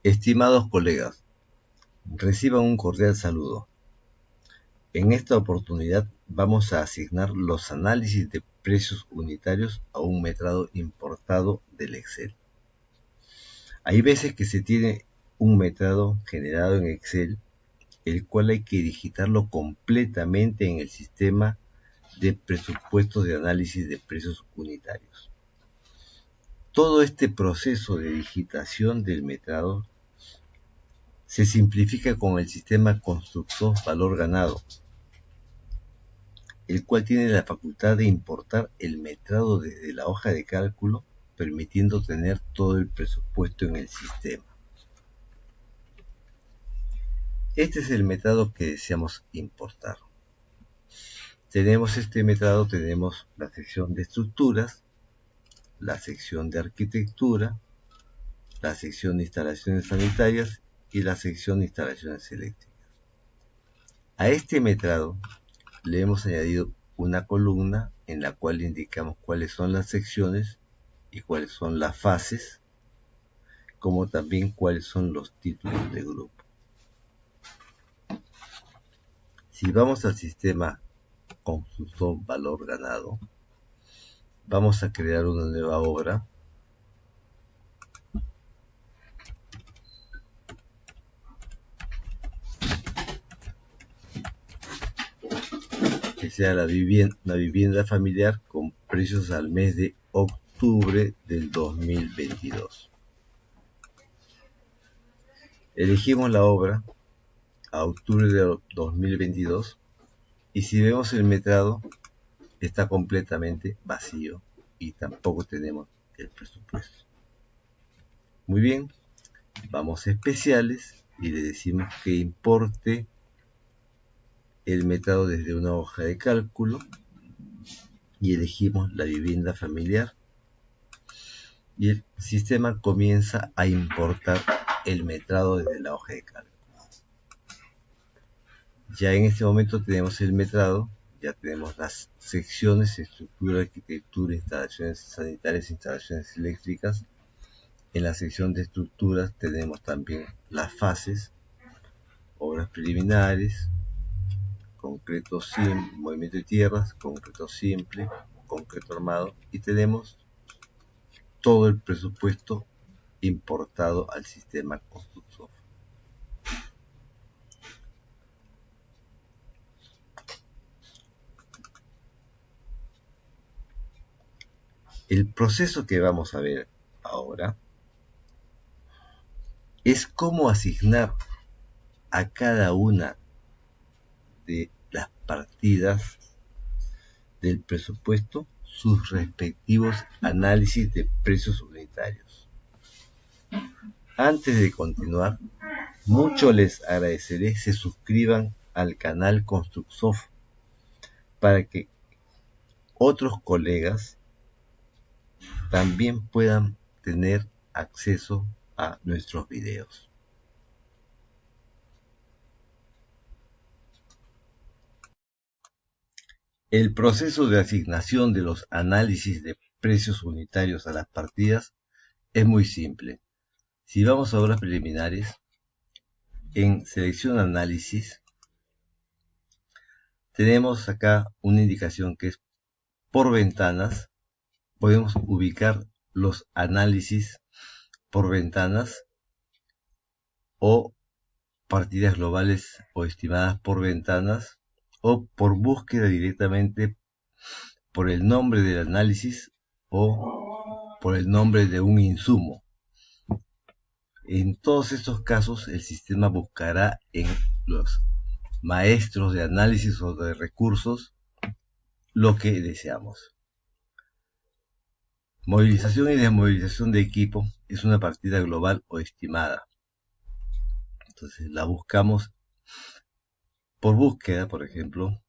Estimados colegas, reciban un cordial saludo. En esta oportunidad vamos a asignar los análisis de precios unitarios a un metrado importado del Excel. Hay veces que se tiene un metrado generado en Excel, el cual hay que digitarlo completamente en el sistema de presupuestos de análisis de precios unitarios. Todo este proceso de digitación del metrado se simplifica con el sistema Construcsoft Valor Ganado, el cual tiene la facultad de importar el metrado desde la hoja de cálculo, permitiendo tener todo el presupuesto en el sistema. Este es el metrado que deseamos importar. Tenemos este metrado, tenemos la sección de estructuras, la sección de arquitectura, la sección de instalaciones sanitarias y la sección de instalaciones eléctricas. A este metrado le hemos añadido una columna en la cual indicamos cuáles son las secciones y cuáles son las fases, como también cuáles son los títulos de grupo. Si vamos al sistema Construcsoft Valor Ganado, vamos a crear una nueva obra. Que sea una vivienda familiar con precios al mes de octubre del 2022. Elegimos la obra a octubre de 2022 y si vemos el metrado está completamente vacío y tampoco tenemos el presupuesto. Muy bien, vamos a especiales y le decimos que importe el metrado desde una hoja de cálculo y elegimos la vivienda familiar y el sistema comienza a importar el metrado desde la hoja de cálculo. Ya en este momento tenemos el metrado, ya tenemos las secciones, estructura, arquitectura, instalaciones sanitarias, instalaciones eléctricas. En la sección de estructuras tenemos también las fases, obras preliminares, concreto simple, movimiento de tierras, concreto simple, concreto armado y tenemos todo el presupuesto importado al sistema Construcsoft. El proceso que vamos a ver ahora es cómo asignar a cada una de las partidas del presupuesto sus respectivos análisis de precios unitarios. Antes de continuar, mucho les agradeceré se suscriban al canal Construcsoft para que otros colegas también puedan tener acceso a nuestros videos. El proceso de asignación de los análisis de precios unitarios a las partidas es muy simple. Si vamos a obras preliminares, en selección análisis, tenemos acá una indicación que es por ventanas. Podemos ubicar los análisis por ventanas o partidas globales o estimadas por ventanas o por búsqueda directamente por el nombre del análisis o por el nombre de un insumo. En todos estos casos el sistema buscará en los maestros de análisis o de recursos lo que deseamos. Movilización y desmovilización de equipo es una partida global o estimada. Entonces la buscamos por búsqueda, por ejemplo,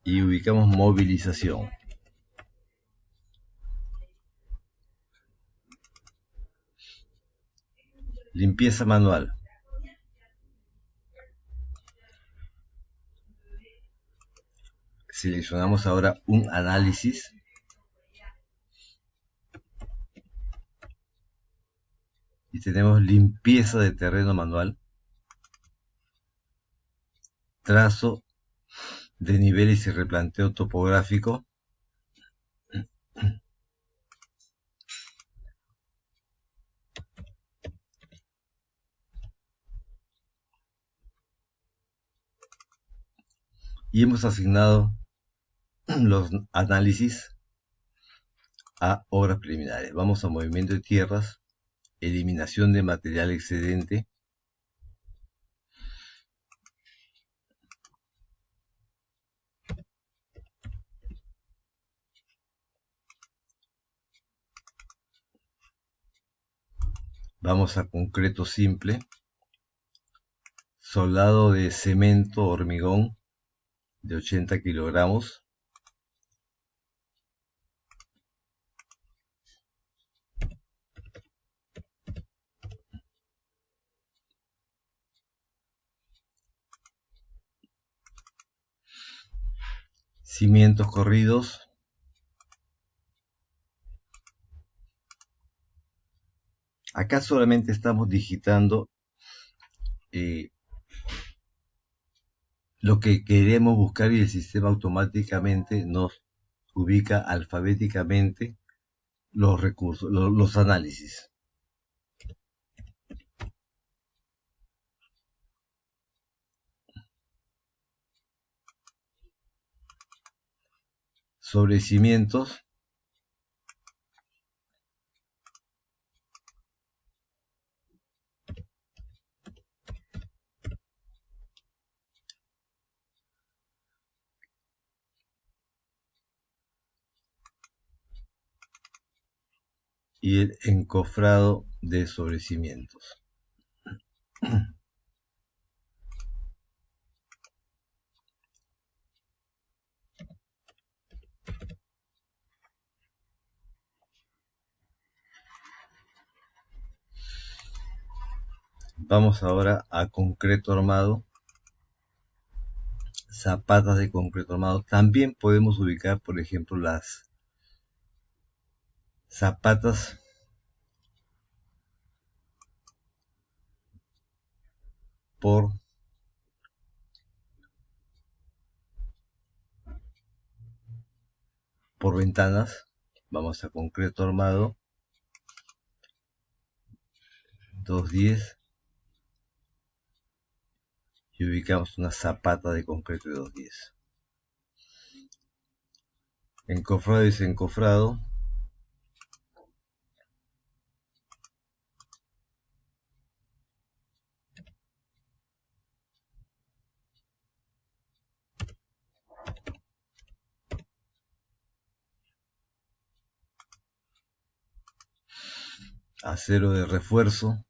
y ubicamos movilización. Limpieza manual. Seleccionamos ahora un análisis y tenemos limpieza de terreno manual, trazo de niveles y replanteo topográfico, y hemos asignado los análisis a obras preliminares. Vamos a movimiento de tierras, eliminación de material excedente, vamos a concreto simple, soldado de cemento hormigón de 80 kilogramos, cimientos corridos, acá solamente estamos digitando lo que queremos buscar y el sistema automáticamente nos ubica alfabéticamente los recursos, los análisis. Sobre cimientos, y el encofrado de sobrecimientos. Vamos ahora a concreto armado, zapatas de concreto armado. También podemos ubicar, por ejemplo, las zapatas por ventanas. Vamos a concreto armado 210 y ubicamos una zapata de concreto de 210. Encofrado y desencofrado, acero de refuerzo,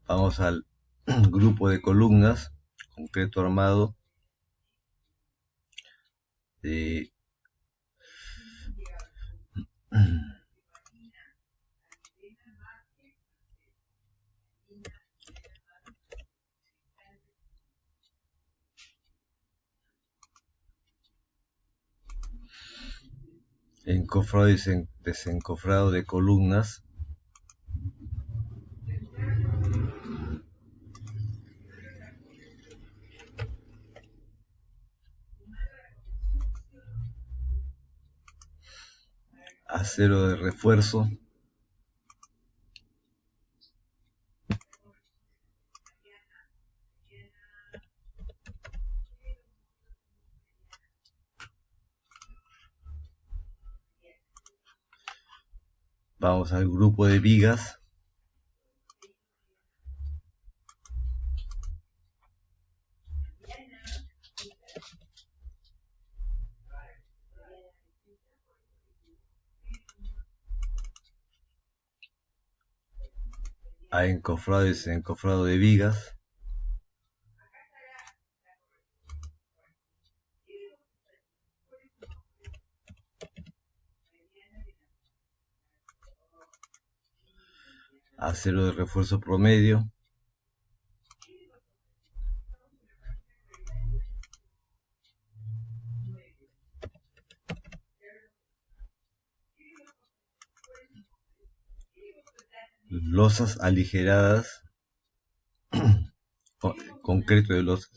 vamos al grupo de columnas, concreto armado de encofrado y desencofrado de columnas, acero de refuerzo, vamos al grupo de vigas, a encofrado y desencofrado de vigas, acero de refuerzo promedio, losas aligeradas, concreto de losas,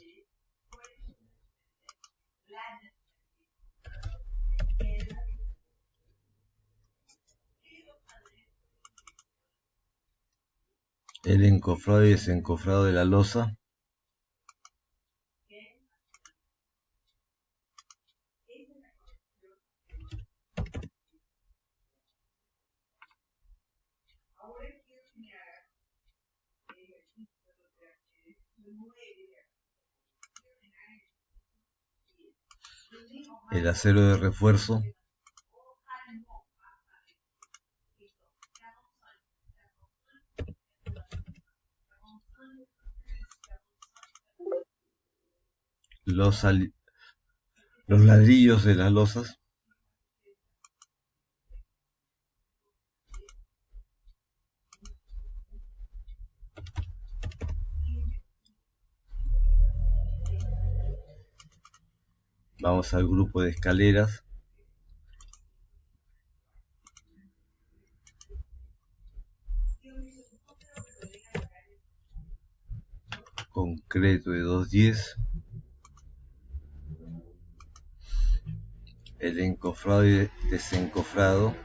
el encofrado y desencofrado de la losa, el acero de refuerzo, los ladrillos de las losas, vamos al grupo de escaleras, concreto de 210, el encofrado y desencofrado,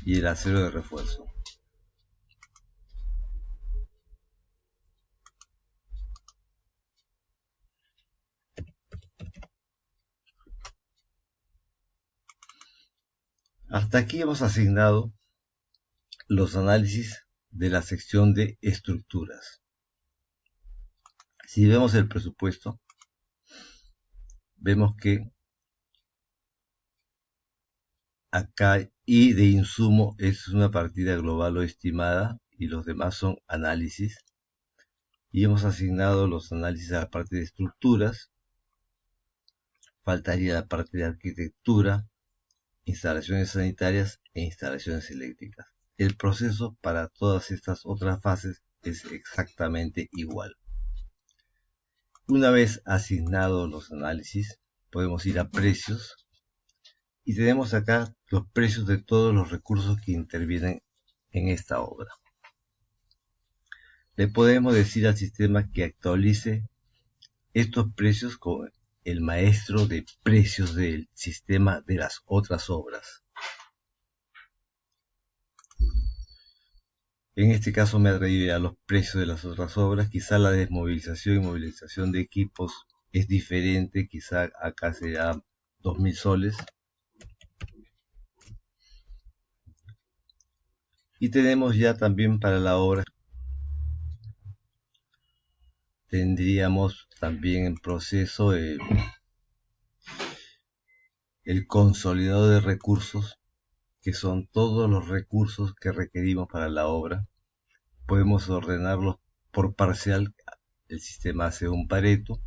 y el acero de refuerzo. Hasta aquí hemos asignado los análisis de la sección de estructuras. Si vemos el presupuesto, vemos que acá I de insumo es una partida global o estimada y los demás son análisis. Y hemos asignado los análisis a la parte de estructuras. Faltaría la parte de arquitectura, instalaciones sanitarias e instalaciones eléctricas. El proceso para todas estas otras fases es exactamente igual. Una vez asignados los análisis, podemos ir a precios y tenemos acá los precios de todos los recursos que intervienen en esta obra. Le podemos decir al sistema que actualice estos precios con el maestro de precios del sistema de las otras obras. En este caso me ha traído ya los precios de las otras obras. Quizá la desmovilización y movilización de equipos es diferente. Quizá acá será 2.000 soles. Y tenemos ya también para la obra, tendríamos también en proceso el consolidado de recursos, que son todos los recursos que requerimos para la obra. Podemos ordenarlos por parcial. El sistema hace un Pareto.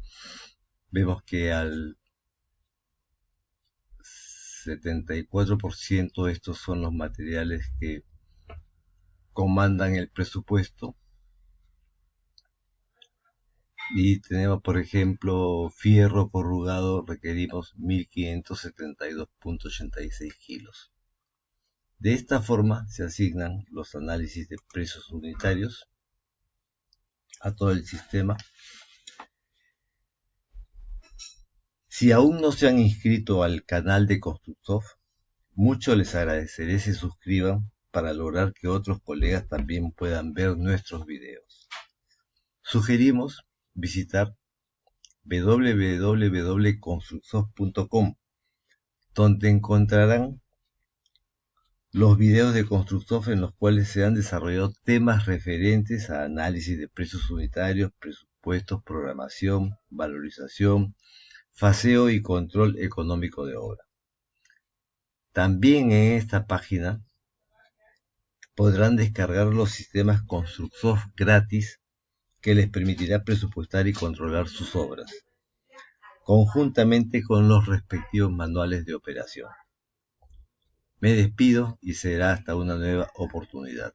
Vemos que al 74% estos son los materiales que comandan el presupuesto. Y tenemos, por ejemplo, fierro corrugado, requerimos 1572.86 kilos. De esta forma se asignan los análisis de precios unitarios a todo el sistema. Si aún no se han inscrito al canal de Construcsoft, mucho les agradeceré si se suscriban para lograr que otros colegas también puedan ver nuestros videos. Sugerimos visitar www.construcsoft.com, donde encontrarán los videos de Construcsoft en los cuales se han desarrollado temas referentes a análisis de precios unitarios, presupuestos, programación, valorización, faseo y control económico de obra. También en esta página podrán descargar los sistemas Construcsoft gratis que les permitirá presupuestar y controlar sus obras, conjuntamente con los respectivos manuales de operación. Me despido y será hasta una nueva oportunidad.